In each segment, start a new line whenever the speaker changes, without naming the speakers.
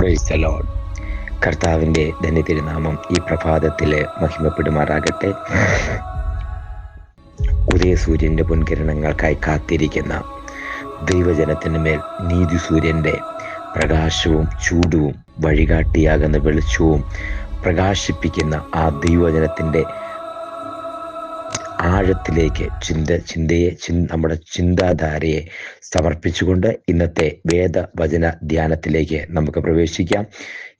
Praise the Lord. കർത്താവിൻ്റെ ധന്യതിരുനാമം ഈ പ്രഭാതത്തിൽ മഹിമപ്പെടുമാറാകട്ടെ. ഉദയസൂര്യൻ്റെ പൊൻകിരണങ്ങൾക്കായി കാത്തിരിക്കുന്ന ദൈവജനത്തിന് മേൽ നീതി സൂര്യൻ്റെ പ്രകാശവും ചൂടും വഴികാട്ടിയാകുന്ന വെളിച്ചവും പ്രകാശിപ്പിക്കുന്ന ആ ദൈവജനത്തിൻ്റെ ആഴത്തിലേക്ക് നമ്മുടെ ചിന്താധാരയെ സമർപ്പിച്ചുകൊണ്ട് ഇന്നത്തെ വേദവചന ധ്യാനത്തിലേക്ക് നമുക്ക് പ്രവേശിക്കാം.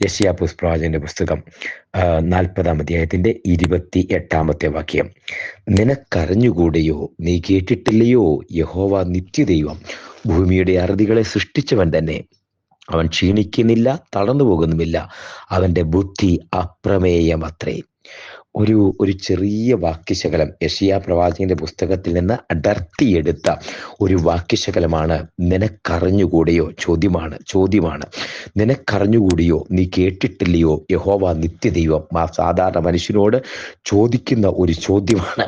യെശയ്യാ പ്രവാചകന്റെ പുസ്തകം 40-ാം അധ്യായത്തിന്റെ 28-ാമത്തെ വാക്യം. നിനക്കറിഞ്ഞുകൂടെയോ, നീ കേട്ടിട്ടില്ലയോ, യഹോവ നിത്യദൈവം, ഭൂമിയുടെ അറുതികളെ സൃഷ്ടിച്ചവൻ തന്നെ. അവൻ ക്ഷീണിക്കുന്നില്ല, തളർന്നു പോകുന്നുമില്ല, അവന്റെ ബുദ്ധി അപ്രമേയമത്രേ. ഒരു ചെറിയ വാക്യശകലം യെശയ്യാ പ്രവാചകന്റെ പുസ്തകത്തിൽ നിന്ന് അടർത്തിയെടുത്ത ഒരു വാക്യശകലമാണ്. നിനക്കറിഞ്ഞുകൂടെയോ? ചോദ്യമാണ്. നിനക്കറിഞ്ഞുകൂടെയോ, നീ കേട്ടിട്ടില്ലയോ, യഹോവ നിത്യദൈവം? സാധാരണ മനുഷ്യനോട് ചോദിക്കുന്ന ഒരു ചോദ്യമാണ്.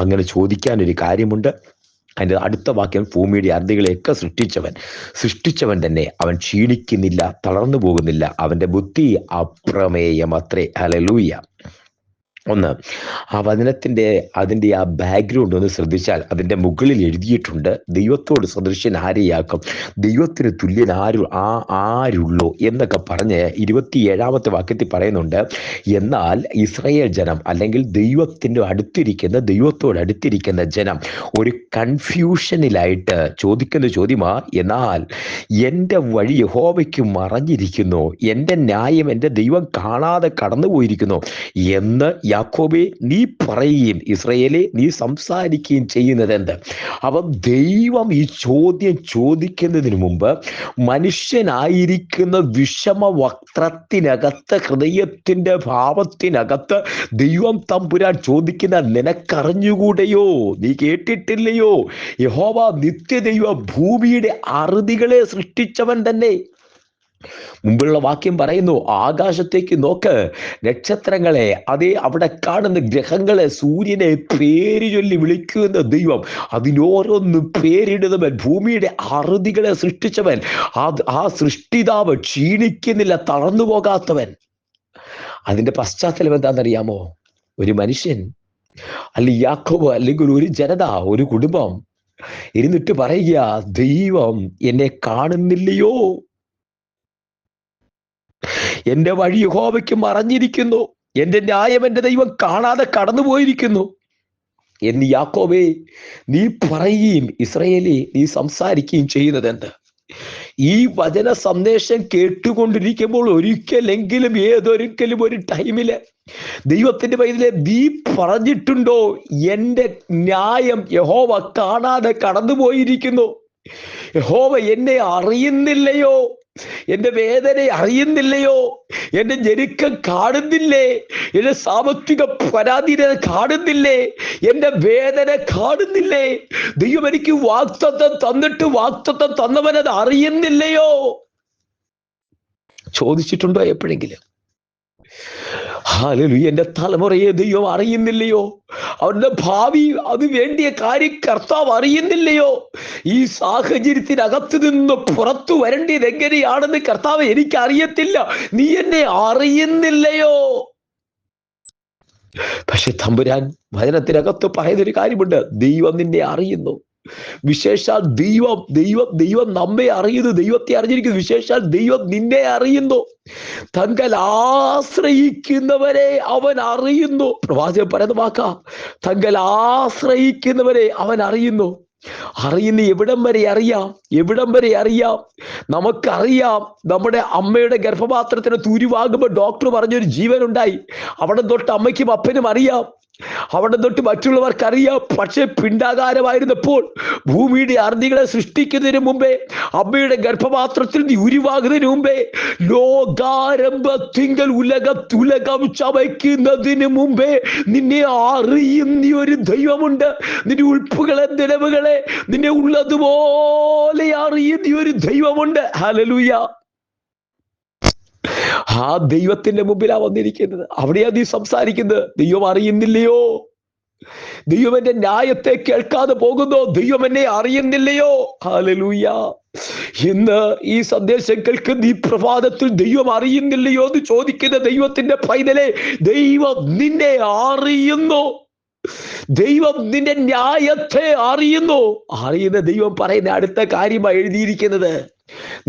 അങ്ങനെ ചോദിക്കാനൊരു കാര്യമുണ്ട്. അതിൻ്റെ അടുത്ത വാക്യം, ഭൂമിയുടെ അറുതികളെയൊക്കെ സൃഷ്ടിച്ചവൻ തന്നെ. അവൻ ക്ഷീണിക്കുന്നില്ല, തളർന്നു പോകുന്നില്ല, അവന്റെ ബുദ്ധി അപ്രമേയമത്രേ. ഹല്ലേലൂയ. ഒന്ന്, ആ വചനത്തിൻ്റെ അതിൻ്റെ ആ ബാക്ക്ഗ്രൗണ്ട് ഒന്ന് ശ്രദ്ധിച്ചാൽ അതിൻ്റെ മുകളിൽ എഴുതിയിട്ടുണ്ട്, ദൈവത്തോട് സദൃശ്യൻ ആരെയാക്കും, ദൈവത്തിന് തുല്യൻ ആരുള്ളൂ എന്നൊക്കെ പറഞ്ഞ് 27-ാമത്തെ വാക്യത്തിൽ പറയുന്നുണ്ട്. എന്നാൽ ഇസ്രായേൽ ജനം, അല്ലെങ്കിൽ ദൈവത്തോട് അടുത്തിരിക്കുന്ന ജനം ഒരു കൺഫ്യൂഷനിലായിട്ട് ചോദിക്കുന്ന ചോദ്യമാ, എന്നാൽ എൻ്റെ വഴി യഹോവയ്ക്ക് മറഞ്ഞിരിക്കുന്നു, എൻ്റെ ന്യായം എൻ്റെ ദൈവം കാണാതെ കടന്നുപോയിരിക്കുന്നു എന്ന് യാക്കോബേ നീ പറയുകയും ഇസ്രായേലേ നീ സംസാരിക്കുകയും ചെയ്യുന്നത് എന്ത്? അവ ദൈവം ഈ ചോദ്യം ചോദിക്കുന്നതിന് മുമ്പ് മനുഷ്യനായിരിക്കുന്ന വിഷമവക്ത്രത്തിനകത്ത്, ഹൃദയത്തിന്റെ ഭാവത്തിനകത്ത് ദൈവം തമ്പുരാൻ ചോദിക്കുന്ന, നിനക്കറിഞ്ഞുകൂടെയോ, നീ കേട്ടിട്ടില്ലയോ, യഹോവ നിത്യദൈവ, ഭൂമിയുടെ അറുതികളെ സൃഷ്ടിച്ചവൻ തന്നെ. മുമ്പുള്ള വാക്യം പറയുന്നു, ആകാശത്തേക്ക് നോക്ക്, നക്ഷത്രങ്ങളെ, അതേ അവിടെ കാണുന്ന ഗ്രഹങ്ങളെ, സൂര്യനെ പേര് ചൊല്ലി വിളിക്കുന്ന ദൈവം, അതിനോരോന്നും പേരിടുന്നവൻ, ഭൂമിയുടെ അറുതികളെ സൃഷ്ടിച്ചവൻ, ആ സൃഷ്ടിതാവ് ക്ഷീണിക്കുന്നില്ല, തളർന്നു പോകാത്തവൻ. അതിന്റെ പശ്ചാത്തലം എന്താണെന്നറിയാമോ? ഒരു മനുഷ്യൻ, അല്ലെങ്കിൽ യാക്കോബ്, അല്ലെങ്കിൽ ഒരു ജനത, ഒരു കുടുംബം ഇരുന്നിട്ട് പറയുക, ദൈവം എന്നെ കാണുന്നില്ലയോ, എന്റെ വഴി യഹോവയ്ക്ക് മറഞ്ഞിരിക്കുന്നു, എന്റെ ന്യായം എന്റെ ദൈവം കാണാതെ കടന്നുപോയിരിക്കുന്നു എന്ന് യാക്കോബേ നീ പറയുകയും ഇസ്രായേലേ നീ സംസാരിക്കുകയും ചെയ്യുന്നത് എന്ത്? ഈ വചന സന്ദേശം കേട്ടുകൊണ്ടിരിക്കുമ്പോൾ ഒരിക്കലെങ്കിലും ഏതൊരിക്കലും ഒരു ടൈമില് ദൈവത്തിന്റെ പൈതലെ നീ പറഞ്ഞിട്ടുണ്ടോ, എന്റെ ന്യായം യഹോവ കാണാതെ കടന്നുപോയിരിക്കുന്നു, യഹോവ എന്നെ അറിയുന്നില്ലയോ, എന്റെ വേദന അറിയുന്നില്ലയോ, എന്റെ ഞെരുക്കം കാണുന്നില്ലേ, എന്റെ സാമ്പത്തിക പരാധീനത കാണുന്നില്ലേ, എന്റെ വേദന കാണുന്നില്ലേ, ദൈവം എനിക്ക് വാഗ്ദത്തം തന്നിട്ട് വാഗ്ദത്തം തന്നവനത് അറിയുന്നില്ലയോ? ചോദിച്ചിട്ടുണ്ടോ എപ്പോഴെങ്കിലും? ഹല്ലേലൂയ. എന്റെ തലമുറയെ ദൈവം അറിയുന്നില്ലയോ, അവരുടെ ഭാവി അത് വേണ്ടിയ കാര്യം കർത്താവ് അറിയുന്നില്ലയോ, ഈ സാഹചര്യത്തിനകത്ത് നിന്ന് പുറത്തു വരേണ്ടത് എങ്ങനെയാണെന്ന് കർത്താവ് എനിക്ക് അറിയത്തില്ല, നീ എന്നെ അറിയുന്നില്ലയോ? പക്ഷെ തമ്പുരാൻ വചനത്തിനകത്ത് പറയുന്നൊരു കാര്യമുണ്ട്, ദൈവം നിന്നെ അറിയുന്നു. വിശേഷാൽ ദൈവം നമ്മെ അറിയുന്നു, ദൈവത്തെ അറിഞ്ഞിരിക്കുന്നു. വിശേഷാൽ ദൈവം നിന്നെ അറിയുന്നു. തങ്കൽ ആശ്രയിക്കുന്നവരെ അവൻ അറിയുന്നു. പ്രവാചകൻ പറയുന്ന വാക്കാ, തങ്കൽ ആശ്രയിക്കുന്നവരെ അവൻ അറിയുന്നു. അറിയുന്ന എവിടം വരെ അറിയാം? നമുക്കറിയാം, നമ്മുടെ അമ്മയുടെ ഗർഭപാത്രത്തിന് തുരുവാകുമ്പോൾ ഡോക്ടർ പറഞ്ഞൊരു ജീവൻ ഉണ്ടായി. അവിടെ തൊട്ട് അമ്മയ്ക്കും അപ്പനും അറിയാം, അവിടെ തൊട്ട് മറ്റുള്ളവർക്കറിയാം. പക്ഷെ പിണ്ടാകാരമായിരുന്നപ്പോൾ, ഭൂമിയുടെ അറുതികളെ സൃഷ്ടിക്കുന്നതിന് മുമ്പേ, അമ്മയുടെ ഗർഭപാത്രത്തിൽ നീ ഉരുവാകുന്നതിന് മുമ്പേ, ലോകാരംഭത്തിങ്കൽ ഉലകം ചമയ്ക്കുന്നതിന് മുമ്പേ നിന്നെ അറിയുന്ന ഒരു ദൈവമുണ്ട്. നിന്റെ ഉൾപ്പുകളെ, നിലവുകളെ, നിന്നെ ഉള്ളതുപോലെ അറിയുന്ന ഒരു ദൈവമുണ്ട്. ഹല്ലേലൂയ. ആ ദൈവത്തിന്റെ മുമ്പിലാ വന്നിരിക്കുന്നത്. അവിടെയാ നീ സംസാരിക്കുന്നത്. ദൈവം അറിയുന്നില്ലയോ? ദൈവം എന്റെ ന്യായത്തെ കേൾക്കാതെ പോകുന്നു. ദൈവം എന്നെ അറിയുന്നില്ലയോ? ഹല്ലേലൂയ. ഇന്ന് ഈ സന്ദേശം കേൾക്കുന്ന ഈ പ്രഭാതത്തിൽ ദൈവം അറിയുന്നില്ലയോ എന്ന് ചോദിക്കുന്ന ദൈവത്തിന്റെ പൈതലെ, ദൈവം നിന്നെ അറിയുന്നു. ദൈവം നിന്റെ ന്യായത്തെ അറിയുന്നു. അറിയുന്ന ദൈവം പറയുന്ന അടുത്ത കാര്യമായി എഴുതിയിരിക്കുന്നത്,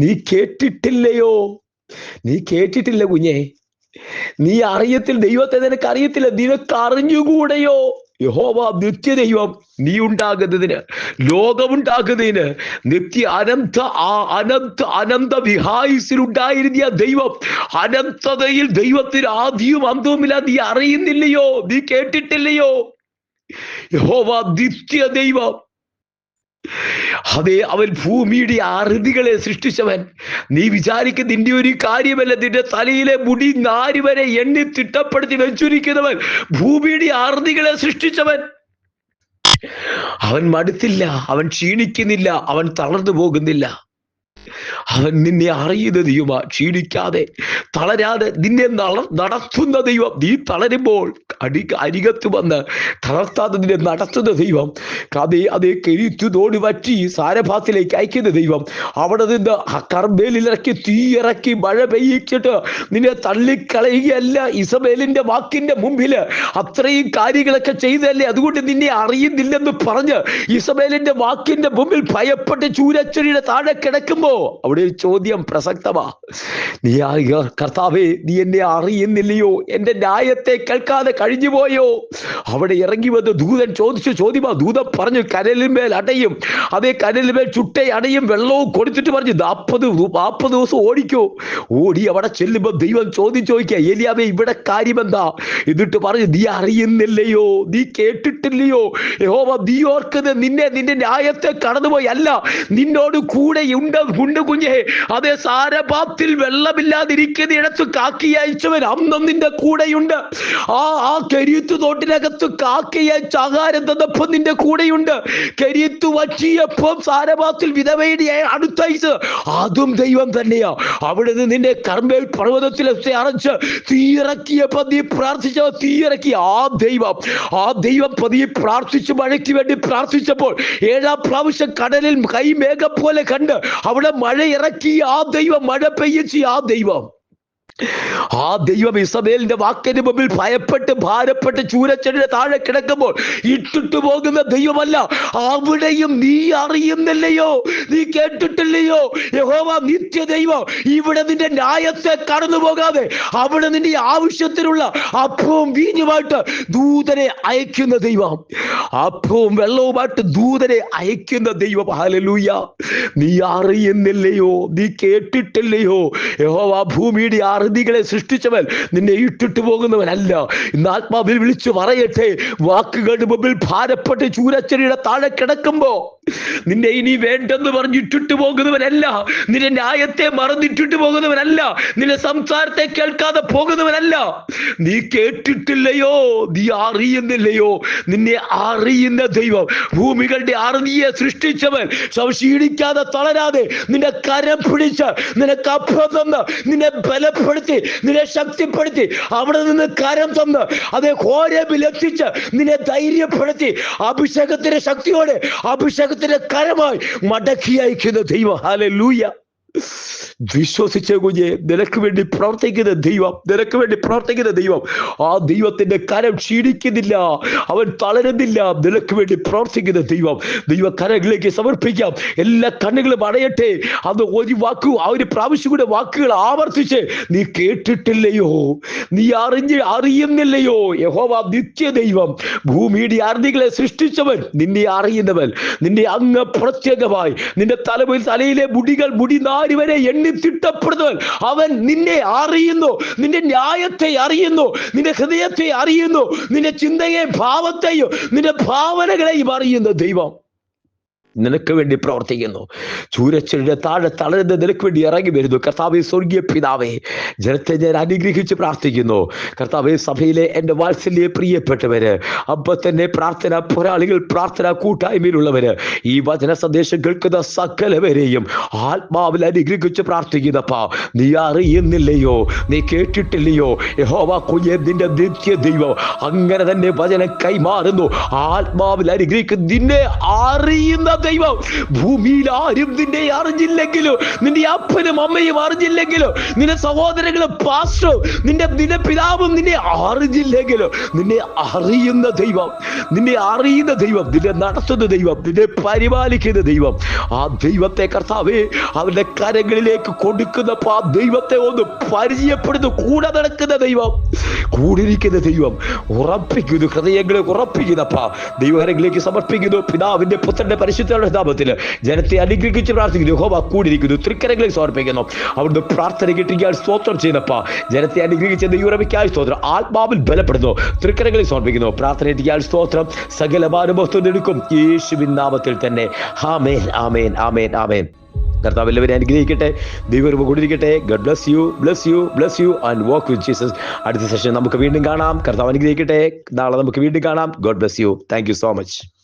നീ കേട്ടിട്ടില്ലയോ? നീ കേട്ടിട്ടില്ല കുഞ്ഞെ, നീ അറിയത്തിൽ ദൈവത്തെ നിനക്ക് അറിയത്തില്ല, നിനക്ക് അറിഞ്ഞുകൂടെയോ? യഹോവ നിത്യദൈവം, നീ ഉണ്ടാകുന്നതിന്, ലോകമുണ്ടാകുന്നതിന്, അനന്ത വിഹായുസിലുണ്ടായിരുന്ന ദൈവം, അനന്തതയിൽ ദൈവത്തിന് ആദ്യവും അന്തവുമില്ല. നീ അറിയുന്നില്ലയോ? നീ കേട്ടിട്ടില്ലയോ? യഹോവ നിത്യദൈവം. അതെ, അവൻ ഭൂമിയുടെ അറുതികളെ സൃഷ്ടിച്ചവൻ. നീ വിചാരിക്കുന്ന നിന്റെ ഒരു കാര്യമല്ല, നിന്റെ തലയിലെ മുടി നാരി വരെ എണ്ണി തിട്ടപ്പെടുത്തി വെച്ചിരിക്കുന്നവൻ, ഭൂമിയുടെ അറുതികളെ സൃഷ്ടിച്ചവൻ. അവൻ മടുത്തില്ല, അവൻ ക്ഷീണിക്കുന്നില്ല, അവൻ തളർന്നു പോകുന്നില്ല. അവൻ നിന്നെ അറിയുന്ന ദൈവമാ. ക്ഷീണിക്കാതെ തളരാതെ നിന്നെ നടത്തുന്ന ദൈവം. നീ തളരുമ്പോൾ അരികത്ത് വന്ന് തളർത്താതെ നിന്നെ നടത്തുന്ന ദൈവം. അതേ കെരുത്തോട് വറ്റി സാരഭാത്തിലേക്ക് അയക്കുന്ന ദൈവം. അവിടെ നിന്ന് കർമ്മേലിറക്കി തീയിറക്കി മഴ പെയ്യിച്ചിട്ട് നിന്നെ തള്ളിക്കളയുകയല്ല. ഇസബേലിന്റെ വാക്കിന്റെ മുമ്പില് അത്രയും കാര്യങ്ങളൊക്കെ ചെയ്തല്ലേ, അതുകൊണ്ട് നിന്നെ അറിയുന്നില്ലെന്ന് പറഞ്ഞ് ഇസബേലിന്റെ വാക്കിന്റെ മുമ്പിൽ ഭയപ്പെട്ട് ചൂരച്ചെടിയുടെ താഴെ കിടക്കുമ്പോ അവിടെ ഒരു ചോദ്യം പ്രസക്തമാ. നീ കർത്താവേ, നീ എന്നെ അറിയുന്നില്ലയോ? എന്റെ ന്യായത്തെ കേൾക്കാതെ കഴിഞ്ഞു പോയോ? അവിടെ ഇറങ്ങി വന്ന് ദൂതൻ ചോദിച്ചു ചോദ്യമാ. ദൂതൻ പറഞ്ഞു, കനലിന്മേൽ അടയും. അതേ കനലിന്മേൽ ചുട്ട അടയും വെള്ളവും കൊടുത്തിട്ട് പറഞ്ഞു, 40 ദിവസം ഓടിക്കോ. ഓടി അവിടെ ചെല്ലുമ്പോ ദൈവം ചോദിക്കുക, ഏലിയാവേ, ഇവിടെ കാര്യമെന്താ? എന്നിട്ട് പറഞ്ഞു, നീ അറിയുന്നില്ലയോ? നീ കേട്ടിട്ടില്ലയോ? യഹോവ നീ ഓർക്കുന്നത് നിന്റെ ന്യായത്തെ കടന്നുപോയി അല്ല, നിന്നോട് കൂടെ ഉണ്ട് കുഞ്ഞെ. അതേ സാരപാത്തിൽ വെള്ളമില്ലാതിരിക്കുന്ന ഇടത്ത് കാക്കി അയച്ചവൻ അന്നും നിന്റെ കൂടെയുണ്ട്. ആ കെരീത്ത് തോട്ടിനകത്ത് കാക്കി അയച്ച ആഹാരം തന്നപ്പോ നിന്റെ കൂടെയുണ്ട്. കെരീത്ത് വറ്റിയപ്പം സാരപാത്തിൽ വിധവയുടെ അടുത്തയച്ച് അതും ദൈവം തന്നെയാ. അവിടെ നിന്ന് നിന്റെ കർമ്മേൽ പർവ്വതത്തിലെ അറച്ച് തീയിറക്കിയപ്പോ നീ പ്രാർത്ഥിച്ച തീയിറക്കി ആ ദൈവം പതിയെ പ്രാർത്ഥിച്ചു മഴയ്ക്ക് വേണ്ടി പ്രാർത്ഥിച്ചപ്പോൾ 7-ാം പ്രാവശ്യം കടലിൽ കൈമേഘം പോലെ കണ്ട് അവിടെ മഴ ഇറക്കി ആ ദൈവം, മഴ പെയ്യിച്ച് ആ ദൈവം ഇസബേലിന്റെ വാക്കിന് മുമ്പിൽ ഭയപ്പെട്ട് ഭാരപ്പെട്ട് ചൂരച്ചെടിയുടെ താഴെ കിടക്കുമ്പോൾ ഇട്ടിട്ട് പോകുന്ന ദൈവമല്ല. അവിടെയും നീ അറിയുന്നില്ലയോ? നീ കേട്ടിട്ടില്ലയോ? യഹോവ നിത്യദൈവം. ഇവിടെ നിന്റെ ന്യായത്തെ കടന്നു പോകാതെ അവിടെ നിന്റെ ആവശ്യത്തിനുള്ള അപ്പവും വീഞ്ഞുമായിട്ട് ദൂതനെ അയക്കുന്ന ദൈവം. അപ്പവും വെള്ളവുമായിട്ട് ദൂതനെ അയക്കുന്ന ദൈവം. ഹല്ലേലൂയ. നീ അറിയുന്നില്ലയോ? നീ കേട്ടിട്ടില്ലയോ? യഹോവ ഭൂമിയുടെ അറുതികളെ സൃഷ്ടിച്ചവൻ, നിന്നെ ഇട്ടിട്ട് പോകുന്നവനല്ല. ഇന്ന് ആത്മാവിൽ വിളിച്ചു പറയട്ടെ, വാക്കുകളുടെ മുമ്പിൽ ഭാരപ്പെട്ട് ചൂരച്ചെടിയുടെ താഴെ കിടക്കുമ്പോ നിന്നെ ഇനി വേണ്ടെന്ന് പറഞ്ഞിട്ടിട്ട് പോകുന്നവനല്ല. നിന്റെ ന്യായത്തെ മറന്നിട്ടിട്ട് പോകുന്നവനല്ല. നിന്റെ സംസാരത്തെ കേൾക്കാതെ പോകുന്നവനല്ല. നീ കേട്ടിട്ടില്ലയോ? നീ അറിയുന്നില്ലയോ? നിന്നെ അറിയുന്ന ദൈവം, ഭൂമികളുടെ അറുതിയെ സൃഷ്ടിച്ചവൻ, ക്ഷീണിക്കാതെ തളരാതെ നിന്റെ കരം പിടിച്ച് നിനക്ക് അപ്പം തന്ന് നിന്നെ ബലപ്പെടുത്തി നിന്നെ ശക്തിപ്പെടുത്തി അവിടെ നിന്ന് കരം തന്ന് അതേ ഹോരേബിൽ എത്തിച്ച് നിന്നെ ധൈര്യപ്പെടുത്തി അഭിഷേകത്തിന്റെ ശക്തിയോടെ അഭിഷേകത്തിന്റെ കരമായി മടക്കി അയക്കുന്ന ദൈവം. ഹല്ലേലൂയ. വിശ്വസിച്ച കുഞ്ഞെ, നിനക്ക് വേണ്ടി പ്രവർത്തിക്കുന്ന ദൈവം, നിനക്ക് വേണ്ടി പ്രവർത്തിക്കുന്ന ദൈവം. ആ ദൈവത്തിന്റെ കരം ക്ഷീണിക്കുന്നില്ല, അവൻ തളരുന്നില്ല. നിനക്ക് വേണ്ടി പ്രവർത്തിക്കുന്ന ദൈവം. ദൈവകരങ്ങളിലേക്ക് സമർപ്പിക്കാം. എല്ലാ കണ്ണുകളും അടയട്ടെ. അത് ഒരു പ്രാവശ്യം കൂടെ വാക്കുകൾ ആവർത്തിച്ച്, നീ കേട്ടിട്ടില്ലയോ? നീ അറിയുന്നില്ലയോ? യഹോവ നിത്യദൈവം, ഭൂമിയുടെ അറുതികളെ സൃഷ്ടിച്ചവൻ, നിന്നെ അറിയുന്നവൻ, നിന്നെ അങ്ങ് പ്രത്യേകമായി നിന്റെ തലയിലെ മുടി നാരി വരെ എണ്ണി തിട്ടപ്പെടുന്നവൻ, അവൻ നിന്നെ അറിയുന്നു. നിന്റെ ന്യായത്തെ അറിയുന്നു, നിന്റെ ഹൃദയത്തെ അറിയുന്നു, നിന്റെ ചിന്തയെയും ഭാവത്തെയും നിന്റെ ഭാവനകളെയും അറിയുന്ന ദൈവം നിനക്ക് വേണ്ടി പ്രവർത്തിക്കുന്നു. ചൂരച്ചെടിയുടെ താഴെ തളരുന്ന നിനക്ക് വേണ്ടി ഇറങ്ങി വരുന്നു. കർത്താവേ, സ്വർഗീയ പിതാവേ, ജനത്തെ ഞാൻ അനുഗ്രഹിച്ച് പ്രാർത്ഥിക്കുന്നു. കർത്താവേ, സഭയിലെ എൻ്റെ വാത്സല്യ പ്രിയപ്പെട്ടവര്, അപ്പൊ തന്നെ പ്രാർത്ഥന പോരാളികൾ, പ്രാർത്ഥന കൂട്ടായ്മയിലുള്ളവര്, ഈ വചന സന്ദേശം കേൾക്കുന്ന സകലവരെയും ആത്മാവിൽ അനുഗ്രഹിച്ച് പ്രാർത്ഥിക്കുന്നപ്പാ. നീ അറിയുന്നില്ലയോ? നീ കേട്ടിട്ടില്ലയോ? യഹോവ കുഞ്ഞേ, നിന്റെ നിത്യ ദൈവം അങ്ങനെ തന്നെ വചനം കൈമാറുന്നു. ആത്മാവിൽ അനുഗ്രഹിക്കുന്ന നിന്നെ അറിയുന്ന ദൈവം. ഭൂമിയിൽ ആരും നിന്നെ അറിഞ്ഞില്ലെങ്കിലും, നിന്റെ അപ്പനും അമ്മയും അറിഞ്ഞില്ലെങ്കിലും, നിന്റെ സഹോദരങ്ങളും പാസ്റ്ററും നിന്റെ പിതാവും നിന്നെ അറിഞ്ഞില്ലെങ്കിലും, നിന്നെ അറിയുന്ന ദൈവം, നിന്നെ അറിയുന്ന ദൈവം, നിന്നെ നടത്തുന്ന ദൈവം, നിന്നെ പരിപാലിക്കുന്ന ദൈവം, ആ ദൈവത്തെ കർത്താവേ അവന്റെ കരങ്ങളിലേക്ക് കൊടുക്കുന്നപ്പോ ആ ദൈവത്തെ ഒന്ന് പരിചയപ്പെടുന്നു. കൂടെ നടക്കുന്ന ദൈവം, കൂടിരിക്കുന്ന ദൈവം ഉറപ്പിക്കുന്നു, ഹൃദയങ്ങളെ ഉറപ്പിക്കുന്നപ്പാ ദൈവകരങ്ങളിലേക്ക് സമർപ്പിക്കുന്നു. പിതാവിന്റെ പുത്രന്റെ പരിശുദ്ധയുടെ നാമത്തിൽ ജനത്തെ അനുഗ്രഹിച്ച് പ്രാർത്ഥിക്കുന്നു. യഹോവ കൂടിയിരിക്കുന്നു. തൃക്കരങ്ങളിൽ സമർപ്പിക്കുന്നു. അവിടുന്ന് പ്രാർത്ഥന കിട്ടിയാൽ സ്തോത്രം ചെയ്യുന്നപ്പാ ജനത്തെ അനുഗ്രഹിച്ച ദൈവരമയ്ക്കായി സ്തോത്രം. ആത്മാവിൽ ബലപ്പെടുന്നു. തൃക്കരങ്ങളിൽ സമർപ്പിക്കുന്നു. പ്രാർത്ഥന കിട്ടിയാൽ സ്തോത്രം. സകല ഭാരമൊത്തും എടുക്കും യേശുവിൻ നാമത്തിൽ തന്നെ. ആമേൻ, ആമേൻ, ആമേൻ, ആമേൻ. കർത്താവ് എല്ലാവരും അനുഗ്രഹിക്കട്ടെ. ദൈവം കൂടിയിരിക്കട്ടെ. God bless you, bless you, bless you and walk with Jesus. അടുത്ത സെഷൻ നമുക്ക് വീണ്ടും കാണാം. കർത്താവ് അനുഗ്രഹിക്കട്ടെ. നാളെ നമുക്ക് വീണ്ടും കാണാം. God bless you. Thank you so much.